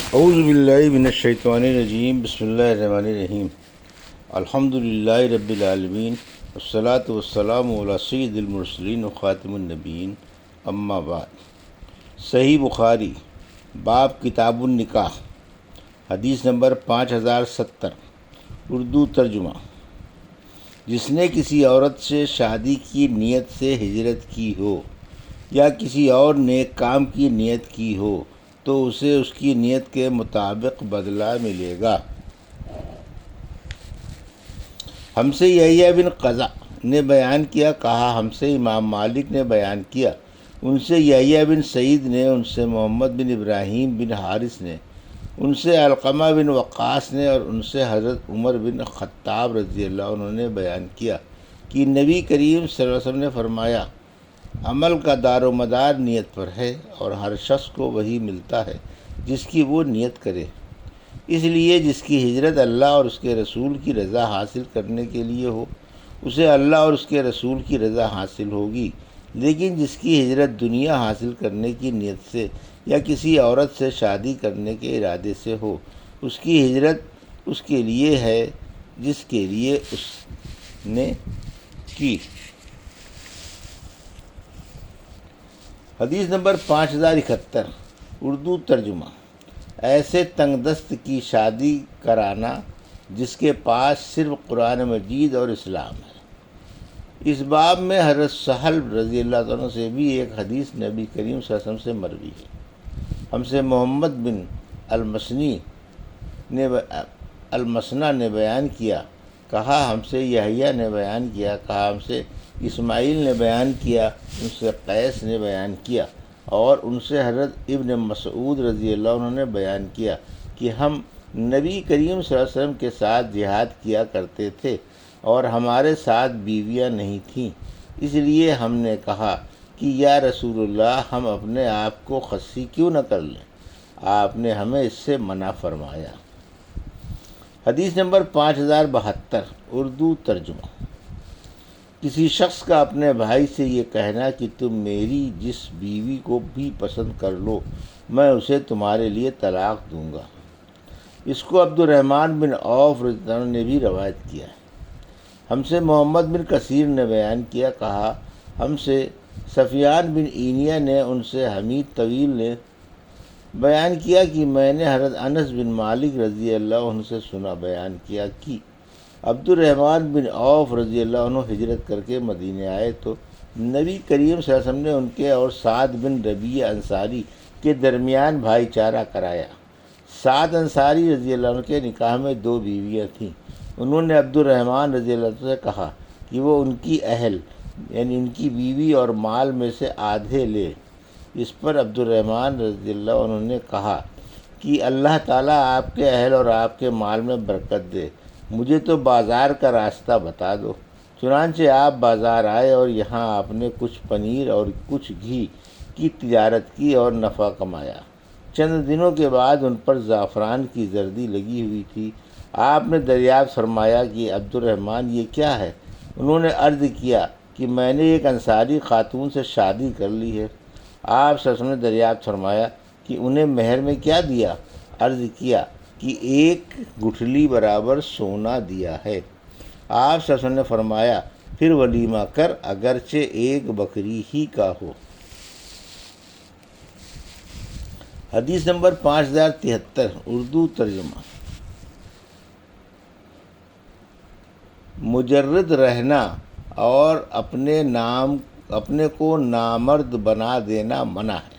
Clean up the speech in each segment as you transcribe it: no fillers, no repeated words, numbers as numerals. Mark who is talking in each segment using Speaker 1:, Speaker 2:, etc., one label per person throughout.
Speaker 1: اعوذ باللہ من الشیطان الرجیم، بسم اللہ الرحمن الرحیم۔ الحمد للہ رب العالمین، والصلاة والسلام علی سید المرسلین وخاتم النبیین، اما بعد۔ صحیح بخاری، باب کتاب النکاح، حدیث نمبر 5070، اردو ترجمہ۔ جس نے کسی عورت سے شادی کی نیت سے ہجرت کی ہو یا کسی اور نیک کام کی نیت کی ہو تو اسے اس کی نیت کے مطابق بدلہ ملے گا۔ ہم سے یحییٰ بن قزع نے بیان کیا، کہا ہم سے امام مالک نے بیان کیا، ان سے یحییٰ بن سعید نے، ان سے محمد بن ابراہیم بن حارث نے، ان سے علقمہ بن وقاص نے، اور ان سے حضرت عمر بن خطاب رضی اللہ عنہ نے بیان کیا کہ نبی کریم صلی اللہ علیہ وسلم نے فرمایا، عمل کا دار و مدار نیت پر ہے، اور ہر شخص کو وہی ملتا ہے جس کی وہ نیت کرے۔ اس لیے جس کی ہجرت اللہ اور اس کے رسول کی رضا حاصل کرنے کے لیے ہو، اسے اللہ اور اس کے رسول کی رضا حاصل ہوگی، لیکن جس کی ہجرت دنیا حاصل کرنے کی نیت سے یا کسی عورت سے شادی کرنے کے ارادے سے ہو، اس کی ہجرت اس کے لیے ہے جس کے لیے اس نے کی۔ حدیث نمبر 5071، اردو ترجمہ۔ ایسے تنگ دست کی شادی کرانا جس کے پاس صرف قرآن مجید اور اسلام ہے۔ اس باب میں حضرت سہل رضی اللہ عنہ سے بھی ایک حدیث نبی کریم صلی اللہ علیہ وسلم سے مروی ہے۔ ہم سے محمد بن المثنی نے بیان کیا، کہا ہم سے یحییٰ نے بیان کیا، کہا ہم سے اسماعیل نے بیان کیا، ان سے قیس نے بیان کیا، اور ان سے حضرت ابن مسعود رضی اللہ عنہ نے بیان کیا کہ ہم نبی کریم صلی اللہ علیہ وسلم کے ساتھ جہاد کیا کرتے تھے اور ہمارے ساتھ بیویاں نہیں تھیں، اس لیے ہم نے کہا کہ یا رسول اللہ، ہم اپنے آپ کو خصی کیوں نہ کر لیں؟ آپ نے ہمیں اس سے منع فرمایا۔ حدیث نمبر 5072، اردو ترجمہ۔ کسی شخص کا اپنے بھائی سے یہ کہنا کہ تم میری جس بیوی کو بھی پسند کر لو، میں اسے تمہارے لیے طلاق دوں گا، اس کو عبد الرحمن بن عوف رضی اللہ عنہ نے بھی روایت کیا ہے۔ ہم سے محمد بن کثیر نے بیان کیا، کہا ہم سے سفیان بن عینیہ نے، ان سے حمید طویل نے بیان کیا کہ میں نے حضرت انس بن مالک رضی اللہ عنہ سے سنا، بیان کیا کہ عبد الرحمن بن عوف رضی اللہ عنہ ہجرت کر کے مدینے آئے تو نبی کریم صلی اللہ علیہ وسلم نے ان کے اور سعد بن ربیعہ انصاری کے درمیان بھائی چارہ کرایا۔ سعد انصاری رضی اللہ عنہ کے نکاح میں 2 بیویاں تھیں۔ انہوں نے عبد الرحمن رضی اللہ عنہ سے کہا کہ وہ ان کی اہل یعنی ان کی بیوی اور مال میں سے آدھے لے۔ اس پر عبد الرحمن رضی اللہ عنہ نے کہا کہ اللہ تعالیٰ آپ کے اہل اور آپ کے مال میں برکت دے، مجھے تو بازار کا راستہ بتا دو۔ چنانچہ آپ بازار آئے اور یہاں آپ نے کچھ پنیر اور کچھ گھی کی تجارت کی اور نفع کمایا۔ چند دنوں کے بعد ان پر زعفران کی زردی لگی ہوئی تھی۔ آپ نے دریافت فرمایا کہ عبد الرحمن یہ کیا ہے؟ انہوں نے عرض کیا کہ میں نے ایک انصاری خاتون سے شادی کر لی ہے۔ آپ صلی اللہ علیہ وسلم نے دریافت فرمایا کہ انہیں مہر میں کیا دیا؟ عرض کیا کہ 1 گٹھلی برابر سونا دیا ہے۔ آپ صلی اللہ علیہ وسلم نے فرمایا پھر ولیمہ کر، اگرچہ 1 بکری ہی کا ہو۔ حدیث نمبر 5073، اردو ترجمہ۔ مجرد رہنا اور اپنے کو نامرد بنا دینا منع ہے۔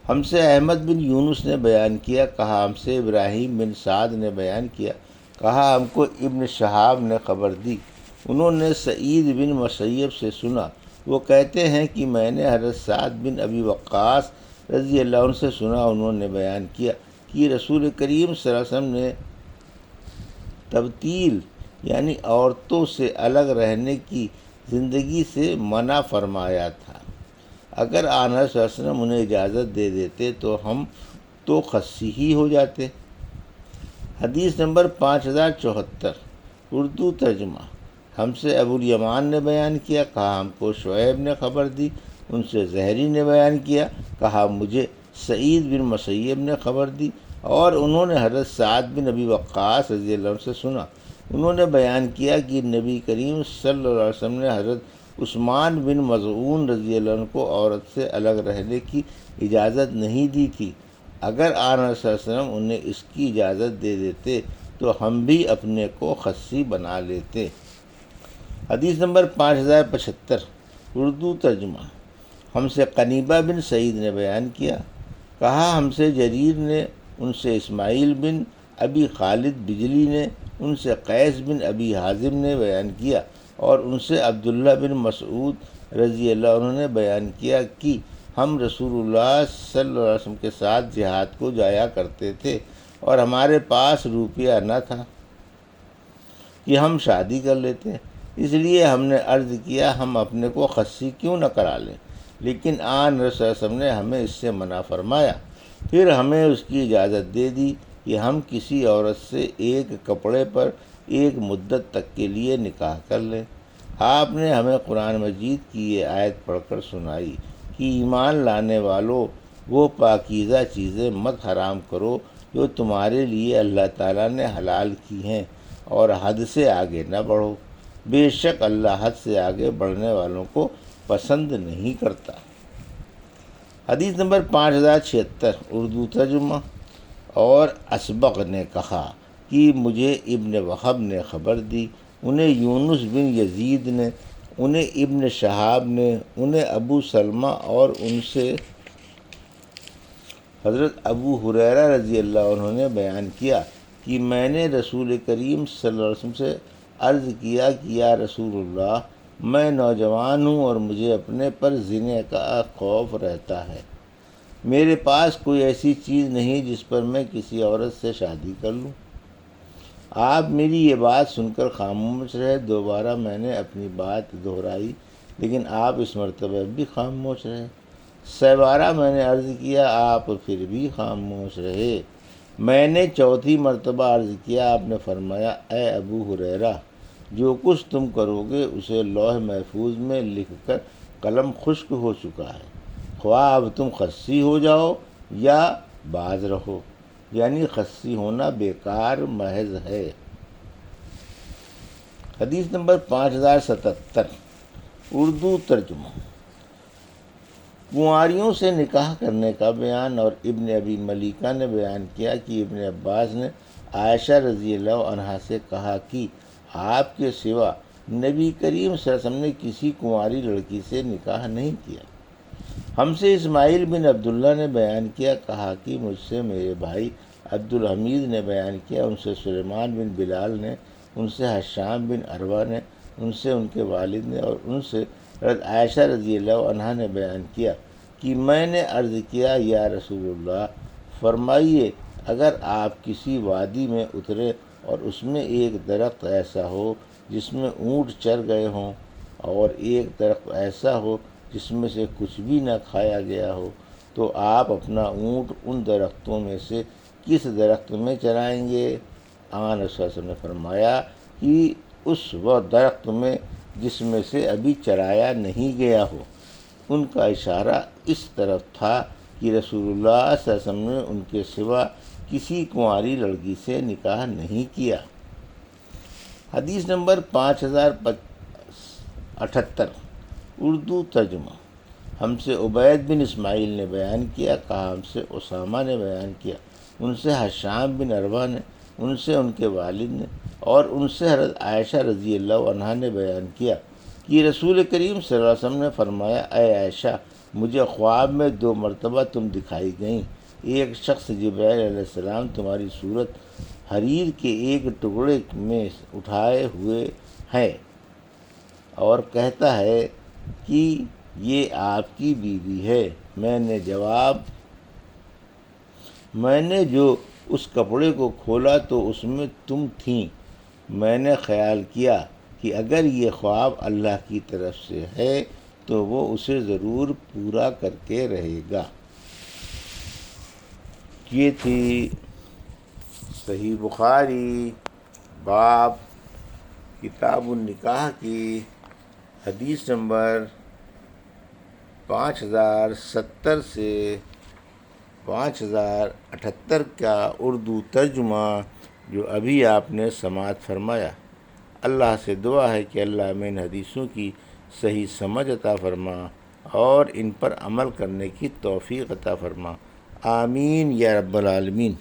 Speaker 1: ہم سے احمد بن یونس نے بیان کیا، کہا ہم سے ابراہیم بن سعد نے بیان کیا، کہا ہم کو ابن شہاب نے خبر دی، انہوں نے سعید بن مسیب سے سنا، وہ کہتے ہیں کہ میں نے حضرت سعد بن ابی وقاص رضی اللہ عنہ سے سنا، انہوں نے بیان کیا کہ رسول کریم صلی اللہ علیہ وسلم نے تبتیل یعنی عورتوں سے الگ رہنے کی زندگی سے منع فرمایا تھا۔ اگر آن صلی اللہ علیہ وسلم انہیں اجازت دے دیتے تو ہم تو خصی ہی ہو جاتے۔ حدیث نمبر 5074، اردو ترجمہ۔ ہم سے ابو الیمان نے بیان کیا، کہا ہم کو شعیب نے خبر دی، ان سے زہری نے بیان کیا، کہا مجھے سعید بن مسیب نے خبر دی، اور انہوں نے حضرت سعد بن ابی وقاص رضی اللہ عنہ سے سنا، انہوں نے بیان کیا کہ نبی کریم صلی اللہ علیہ وسلم نے حضرت عثمان بن مظعون رضی اللہ عنہ کو عورت سے الگ رہنے کی اجازت نہیں دی تھی۔ اگر آن صلی اللہ علیہ وسلم انہیں اس کی اجازت دے دیتے تو ہم بھی اپنے کو خصی بنا لیتے۔ حدیث نمبر 5075، اردو ترجمہ۔ ہم سے قنیبہ بن سعید نے بیان کیا، کہا ہم سے جریر نے، ان سے اسماعیل بن ابی خالد بجلی نے، ان سے قیس بن ابی حازم نے بیان کیا، اور ان سے عبداللہ بن مسعود رضی اللہ عنہ نے بیان کیا کہ ہم رسول اللہ صلی اللہ علیہ وسلم کے ساتھ جہاد کو جایا کرتے تھے، اور ہمارے پاس روپیہ نہ تھا کہ ہم شادی کر لیتے، اس لیے ہم نے عرض کیا ہم اپنے کو خصی کیوں نہ کرا لیں، لیکن آن رسول اللہ علیہ وسلم نے ہمیں اس سے منع فرمایا۔ پھر ہمیں اس کی اجازت دے دی کہ ہم کسی عورت سے ایک کپڑے پر ایک مدت تک کے لیے نکاح کر لیں۔ آپ نے ہمیں قرآن مجید کی یہ آیت پڑھ کر سنائی کہ ایمان لانے والو، وہ پاکیزہ چیزیں مت حرام کرو جو تمہارے لیے اللہ تعالیٰ نے حلال کی ہیں، اور حد سے آگے نہ بڑھو، بے شک اللہ حد سے آگے بڑھنے والوں کو پسند نہیں کرتا۔ حدیث نمبر 5076، اردو ترجمہ۔ اور اسبغ نے کہا کہ مجھے ابن وہب نے خبر دی، انہیں یونس بن یزید نے، انہیں ابن شہاب نے، انہیں ابو سلمہ اور ان سے حضرت ابو ہریرہ رضی اللہ عنہ نے بیان کیا کہ میں نے رسول کریم صلی اللہ علیہ وسلم سے عرض کیا کہ یا رسول اللہ، میں نوجوان ہوں اور مجھے اپنے پر زنا کا خوف رہتا ہے، میرے پاس کوئی ایسی چیز نہیں جس پر میں کسی عورت سے شادی کر لوں۔ آپ میری یہ بات سن کر خاموش رہے، دوبارہ میں نے اپنی بات دہرائی، لیکن آپ اس مرتبہ بھی خاموش رہے۔ سہ میں نے عرض کیا، آپ پھر بھی خاموش رہے۔ میں نے چوتھی مرتبہ عرض کیا، آپ نے فرمایا، اے ابو ہریرہ، جو کچھ تم کرو گے اسے لوح محفوظ میں لکھ کر قلم خشک ہو چکا ہے، خواہ اب تم خصی ہو جاؤ یا باز رہو، یعنی خصی ہونا بیکار محض ہے۔ حدیث نمبر 5077، اردو ترجمہ۔ کنواریوں سے نکاح کرنے کا بیان۔ اور ابن ابی ملیکہ نے بیان کیا کہ ابن عباس نے عائشہ رضی اللہ عنہا سے کہا کہ آپ کے سوا نبی کریم صلی اللہ علیہ وسلم نے کسی کنواری لڑکی سے نکاح نہیں کیا۔ ہم سے اسماعیل بن عبداللہ نے بیان کیا، کہا کہ مجھ سے میرے بھائی عبد الحمید نے بیان کیا، ان سے سلیمان بن بلال نے، ان سے حشام بن عروہ نے، ان سے ان کے والد نے، اور ان سے حضرت عائشہ رضی اللہ عنہا نے بیان کیا کہ میں نے عرض کیا، یا رسول اللہ، فرمائیے اگر آپ کسی وادی میں اترے اور اس میں ایک درخت ایسا ہو جس میں اونٹ چر گئے ہوں، اور ایک درخت ایسا ہو جس میں سے کچھ بھی نہ کھایا گیا ہو، تو آپ اپنا اونٹ ان درختوں میں سے کس درخت میں چرائیں گے؟ آن رسول اللہ نے فرمایا کہ اس وہ درخت میں جس میں سے ابھی چرایا نہیں گیا ہو۔ ان کا اشارہ اس طرف تھا کہ رسول اللہ صلی اللہ علیہ وسلم نے ان کے سوا کسی کنواری لڑکی سے نکاح نہیں کیا۔ حدیث نمبر 5078، اردو ترجمہ۔ ہم سے عبید بن اسماعیل نے بیان کیا، کہا ہم سے اسامہ نے بیان کیا، ان سے حشام بن عروہ نے، ان سے ان کے والد نے، اور ان سے حضرت عائشہ رضی اللہ عنہا نے بیان کیا کہ رسول کریم صلی اللہ علیہ وسلم نے فرمایا، اے عائشہ، مجھے خواب میں 2 مرتبہ تم دکھائی گئیں، ایک شخص جبرائیل علیہ السلام تمہاری صورت حریر کے ایک ٹکڑے میں اٹھائے ہوئے ہے اور کہتا ہے کہ یہ آپ کی بیوی ہے۔ میں نے جو اس کپڑے کو کھولا تو اس میں تم تھیں۔ میں نے خیال کیا کہ اگر یہ خواب اللہ کی طرف سے ہے تو وہ اسے ضرور پورا کر کے رہے گا۔ یہ تھی صحیح بخاری باب کتاب النکاح کی حدیث نمبر 5070 سے 5078 کا اردو ترجمہ جو ابھی آپ نے سماعت فرمایا۔ اللہ سے دعا ہے کہ اللہ ہمیں ان حدیثوں کی صحیح سمجھ عطا فرما اور ان پر عمل کرنے کی توفیق عطا فرما۔ آمین یا رب العالمین۔